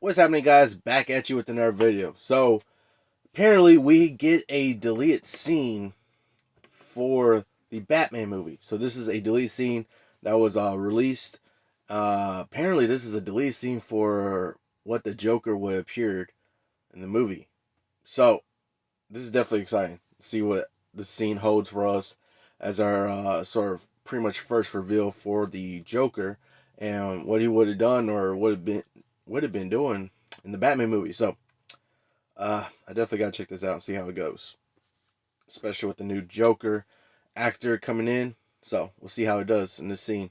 What's happening, guys? Back at you with another video. So apparently we get a deleted scene for the Batman movie. So this is a deleted scene that was released. Apparently this is a deleted scene for what the Joker would have appeared in the movie. So this is definitely exciting. See what the scene holds for us as our sort of pretty much first reveal for the Joker and what he would have done or would have been doing in the Batman movie. So I definitely gotta check this out and see how it goes, especially with the new Joker actor coming in. So we'll see how it does in this scene.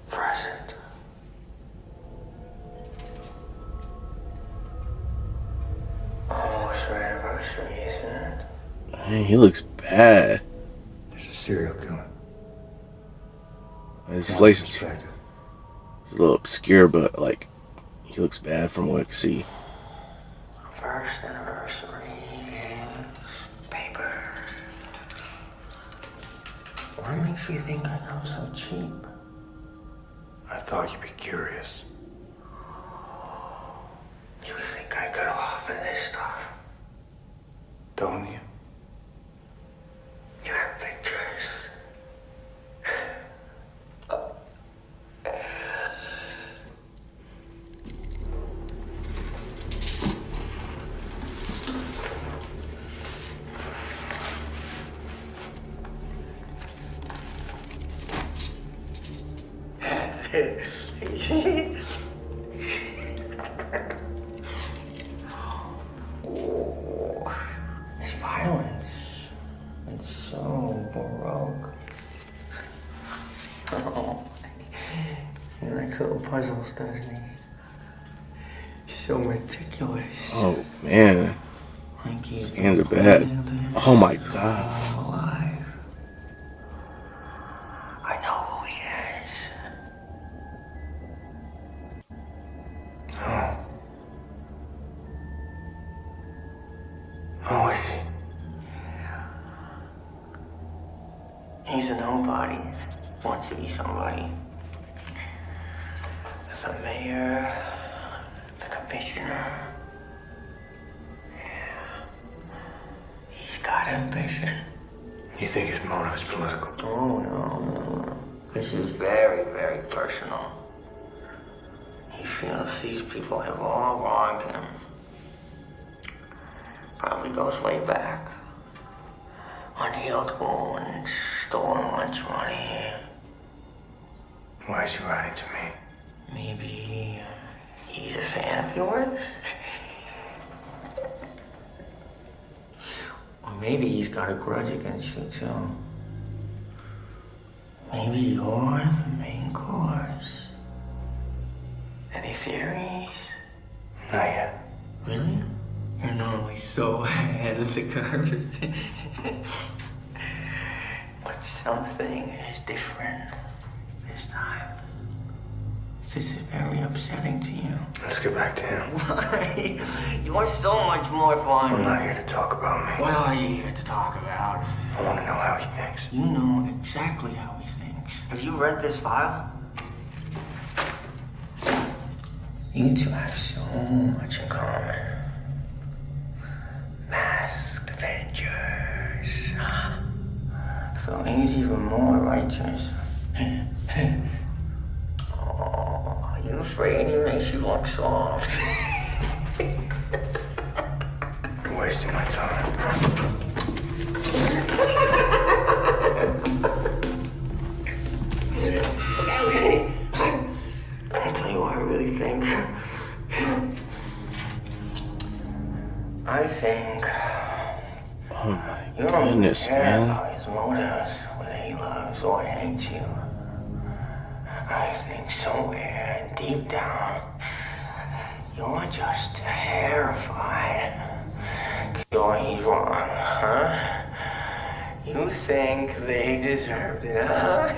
Present. Almost our anniversary, isn't it? Hey, he looks bad. There's a serial killer. His face is Expected. a little obscure, but like he looks bad from what I can see. First anniversary. Paper. What makes you think I come so cheap? I thought you'd be curious. You think I could offer this stuff? Don't you? You have pictures. Oh, it's violence. It's so baroque. Oh, he likes little puzzles, doesn't he? So meticulous. Oh man, Like he's his hands are bad. Oh my god. Alive. I know who he is. Oh. Who is he? He's a nobody. Wants to be somebody. The mayor, the commissioner. Yeah. He's got ambition. You think his motive is political? Oh, no. This is very, very personal. He feels these people have all wronged him. Probably goes way back. Unhealed wounds, stolen lunch money. Why is he writing to me? Maybe he's a fan of yours? Or maybe he's got a grudge against you too. Maybe you're the main course. Any theories? Not yet. Really? You're normally so ahead of the curve. But something is different this time. This is very upsetting to you. Let's get back to him. Why? You're so much more fun. I'm not here to talk about me. What are you here to talk about? I want to know how he thinks. You know exactly how he thinks. Have you read this file? You two have so much in common. Masked Avengers. So he's even more righteous. Oh, you afraid he makes you look soft? You're wasting my time. Okay. I think Oh my you don't goodness, care man. about his motives, whether he loves or hates you. I think somewhere deep down, you're just terrified. You're he's wrong, huh? You think they deserved it, huh?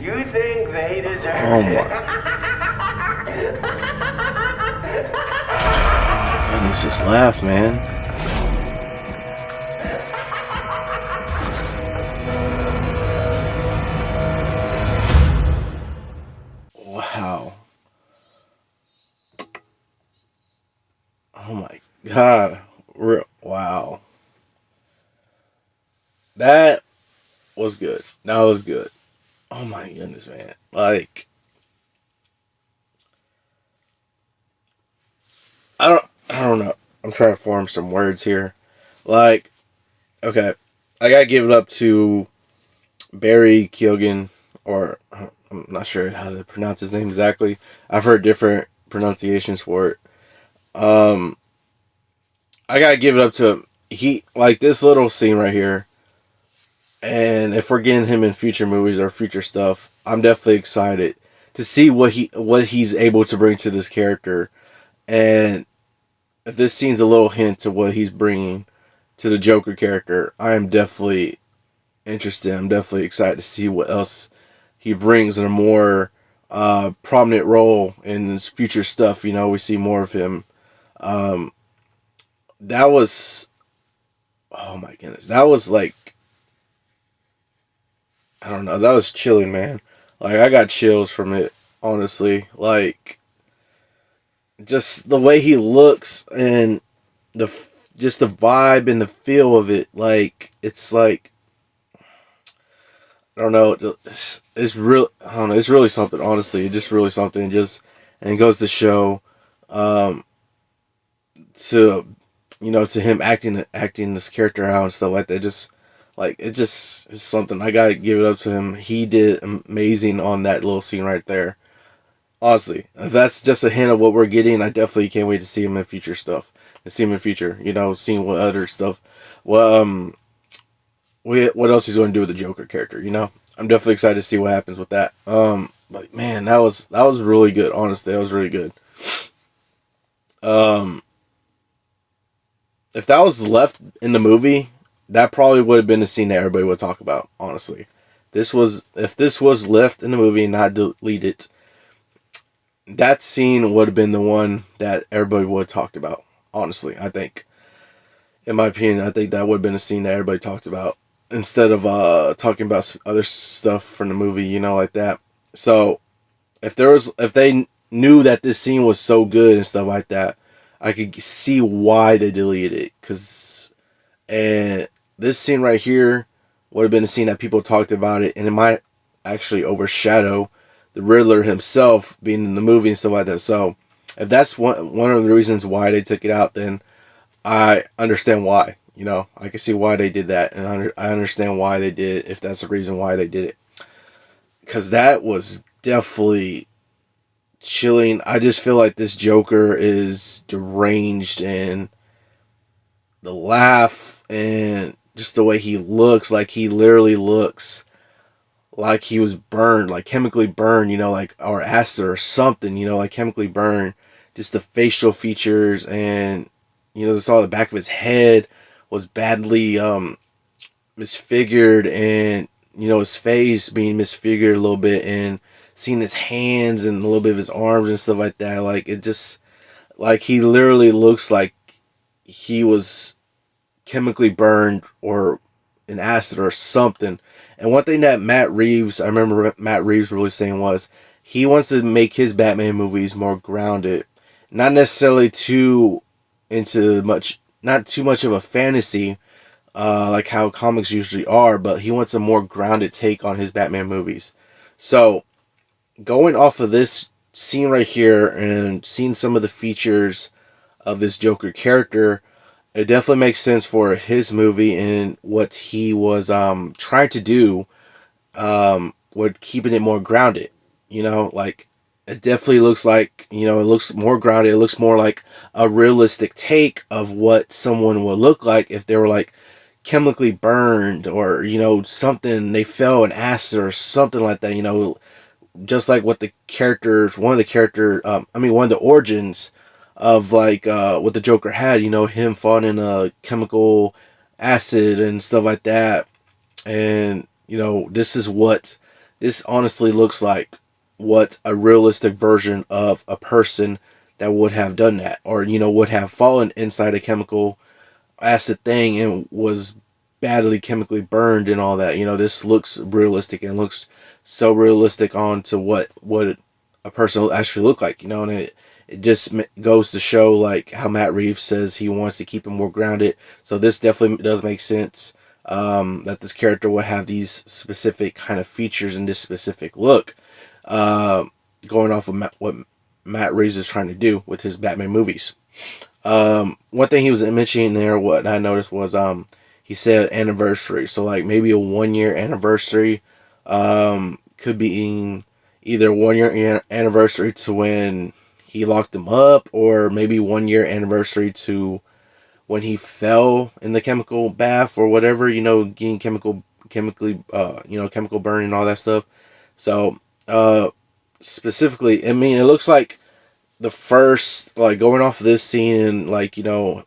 You think they deserved it? Goodness, just laugh, man. Wow. Oh my god. Wow. That was good. That was good. Oh my goodness, man. Like, I don't know. I'm trying to form some words here. Like, okay, I gotta give it up to Barry Keoghan, or I'm not sure how to pronounce his name exactly. I've heard different pronunciations for it. Um, I gotta give it up to him. He, like, this little scene right here, and if we're getting him in future movies or future stuff, I'm definitely excited to see what he's able to bring to this character, and if this scene's a little hint to what he's bringing to the Joker character, I am definitely interested. I'm definitely excited to see what else he brings in a more prominent role in his future stuff. You know, we see more of him. Um, that was, oh my goodness, that was like, I don't know, that was chilling, man. Like, I got chills from it, honestly. Like, just the way he looks and the just the vibe and the feel of it. Like, it's like, I don't know. It's real. I don't know. It's really something. Honestly, it's just really something. Just, and it goes to show, um, to, to him acting this character out and stuff like that. Just like, it just is something. I gotta give it up to him. He did amazing on that little scene right there. Honestly, if that's just a hint of what we're getting, I definitely can't wait to see him in future stuff. And see him in future. Seeing what other stuff. Well, what else he's going to do with the Joker character, I'm definitely excited to see what happens with that. But man, that was really good. Honestly, that was really good. Um, if that was left in the movie, that probably would have been the scene that everybody would talk about. Honestly, if this was left in the movie and not deleted, that scene would have been the one that everybody would have talked about. Honestly, I think, in my opinion, I think that would have been a scene that everybody talked about instead of talking about other stuff from the movie, like that. So if they knew that this scene was so good and stuff like that, I could see why they deleted it. And this scene right here would have been a scene that people talked about it, and it might actually overshadow the Riddler himself being in the movie and stuff like that. So if that's one of the reasons why they took it out, then I understand why. I can see why they did that, and I understand why they did it, if that's the reason why they did it. Because that was definitely chilling. I just feel like this Joker is deranged, and the laugh and just the way he looks, like he literally looks like he was burned, like chemically burned, like, or acid or something, like chemically burned. Just the facial features, and just all the back of his head was badly misfigured, and his face being misfigured a little bit, and seeing his hands and a little bit of his arms and stuff like that. Like, it just, like, he literally looks like he was chemically burned or in acid or something. And one thing that I remember Matt Reeves really saying was he wants to make his Batman movies more grounded, not necessarily not too much of a fantasy, like how comics usually are, but he wants a more grounded take on his Batman movies. So, going off of this scene right here and seeing some of the features of this Joker character, it definitely makes sense for his movie and what he was trying to do, with keeping it more grounded. Like, it definitely looks like, it looks more grounded. It looks more like a realistic take of what someone would look like if they were like chemically burned, or something, they fell in acid or something like that. Just like what the characters, one of the character, one of the origins of like what the Joker had. Him falling in a chemical acid and stuff like that. And this is what this honestly looks like, what a realistic version of a person that would have done that, or would have fallen inside a chemical acid thing and was badly chemically burned and all that. This looks realistic and looks so realistic onto what a person will actually look like. And it just goes to show like how Matt Reeves says he wants to keep it more grounded. So this definitely does make sense, that this character will have these specific kind of features and this specific look, going off of what Matt Reeves is trying to do with his Batman movies. One thing he was mentioning there, what I noticed was, he said anniversary. So like maybe a 1 year anniversary, could be either 1 year anniversary to when he locked him up, or maybe 1 year anniversary to when he fell in the chemical bath or whatever, getting chemical burn and all that stuff. So, specifically, it looks like the first, like going off of this scene and like,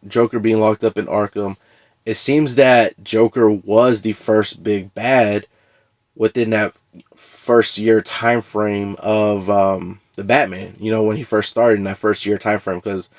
Joker being locked up in Arkham, it seems that Joker was the first big bad within that first year time frame of the Batman. When he first started in that first year time frame, because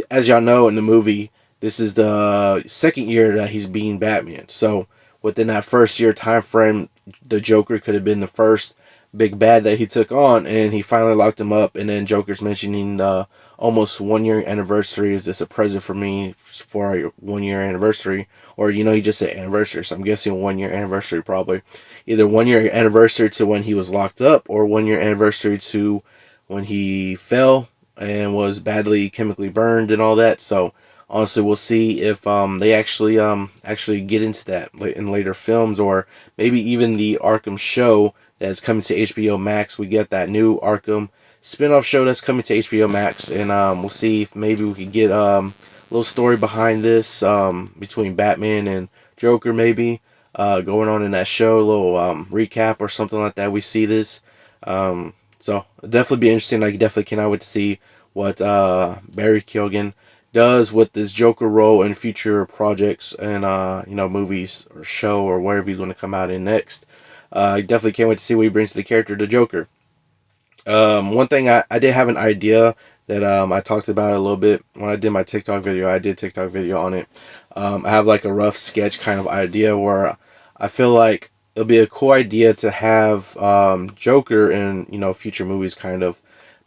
as y'all know in the movie, this is the second year that he's being Batman. So within that first year time frame, the Joker could have been the first big bad that he took on, and he finally locked him up. And then Joker's mentioning the almost 1 year anniversary. Is this a present for me for our 1 year anniversary? Or he just said anniversary, so I'm guessing 1 year anniversary, probably either 1 year anniversary to when he was locked up, or 1 year anniversary to when he fell and was badly chemically burned and all that. So honestly, we'll see if they actually get into that in later films, or maybe even the Arkham show that's coming to HBO Max. We get that new Arkham spin-off show that's coming to HBO Max, and we'll see if maybe we could get a little story behind this, between Batman and Joker, maybe going on in that show, a little recap or something like that. We see this, so it'll definitely be interesting. I definitely cannot wait to see what Barry Keoghan does with this Joker role in future projects and movies or show or whatever he's going to come out in next. I definitely can't wait to see what he brings to the character, the Joker. One thing I did have an idea that I talked about a little bit when I did my TikTok video. I did TikTok video on it. I have like a rough sketch kind of idea where I feel like it'll be a cool idea to have Joker in future movies, kind of,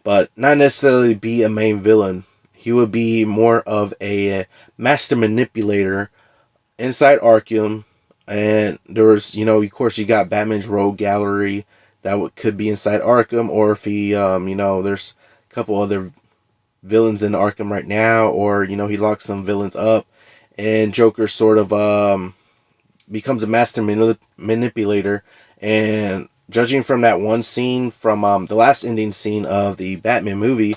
but not necessarily be a main villain. He would be more of a master manipulator inside Arkham. And there was, of course, you got Batman's Rogue Gallery that could be inside Arkham, or if he, there's a couple other villains in Arkham right now, or he locks some villains up, and Joker sort of becomes a master manipulator. And judging from that one scene from the last ending scene of the Batman movie,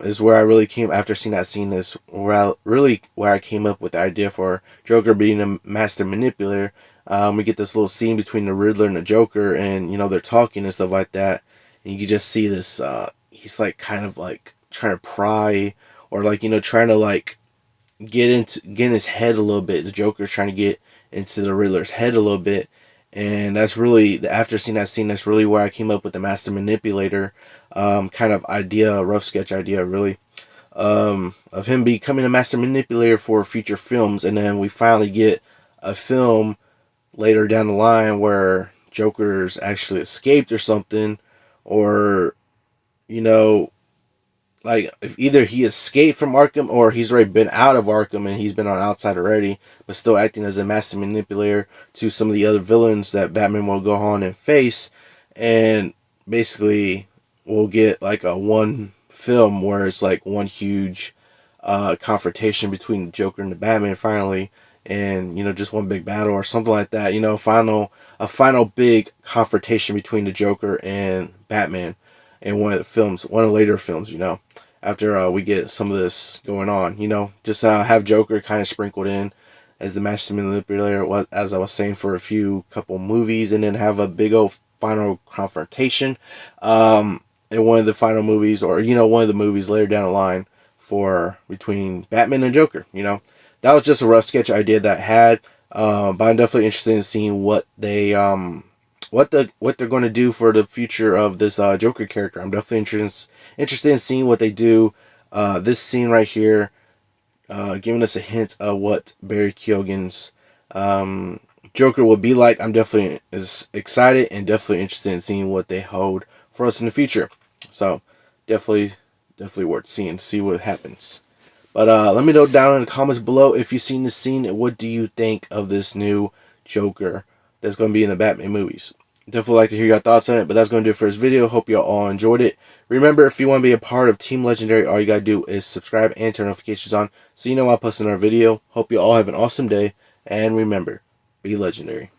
is where I really came, after seeing that scene, is where I came up with the idea for Joker being a master manipulator. We get this little scene between the Riddler and the Joker, and they're talking and stuff like that, and you can just see this, he's like kind of like trying to pry, or like trying to like get in his head a little bit. The Joker's trying to get into the Riddler's head a little bit. And that's really, after seeing that scene, that's really where I came up with the master manipulator kind of idea, rough sketch idea, really, of him becoming a master manipulator for future films. And then we finally get a film later down the line where Joker's actually escaped or something, or like if either he escaped from Arkham, or he's already been out of Arkham and he's been on outside already, but still acting as a master manipulator to some of the other villains that Batman will go on and face. And basically we'll get like a one film where it's like one huge confrontation between the Joker and the Batman finally, and just one big battle or something like that. A final big confrontation between the Joker and Batman. in one of the films, one of the later films, you know, after we get some of this going on, you know, just have Joker kind of sprinkled in as the master manipulator, as I was saying, for a couple movies, and then have a big old final confrontation in one of the final movies, or, you know, one of the movies later down the line for between Batman and Joker. You know, that was just a rough sketch idea that I had, but I'm definitely interested in seeing what they're going to do for the future of this Joker character. I'm definitely interested in seeing what they do. This scene right here, giving us a hint of what Barry Keoghan's Joker will be like. I'm definitely excited and definitely interested in seeing what they hold for us in the future. So definitely worth seeing. See what happens. But let me know down in the comments below if you've seen this scene and what do you think of this new Joker that's going to be in the Batman movies. Definitely like to hear your thoughts on it, but that's going to do it for this video. Hope you all enjoyed it. Remember, if you want to be a part of Team Legendary, all you got to do is subscribe and turn notifications on so you know when I post another video. Hope you all have an awesome day, and remember, be legendary.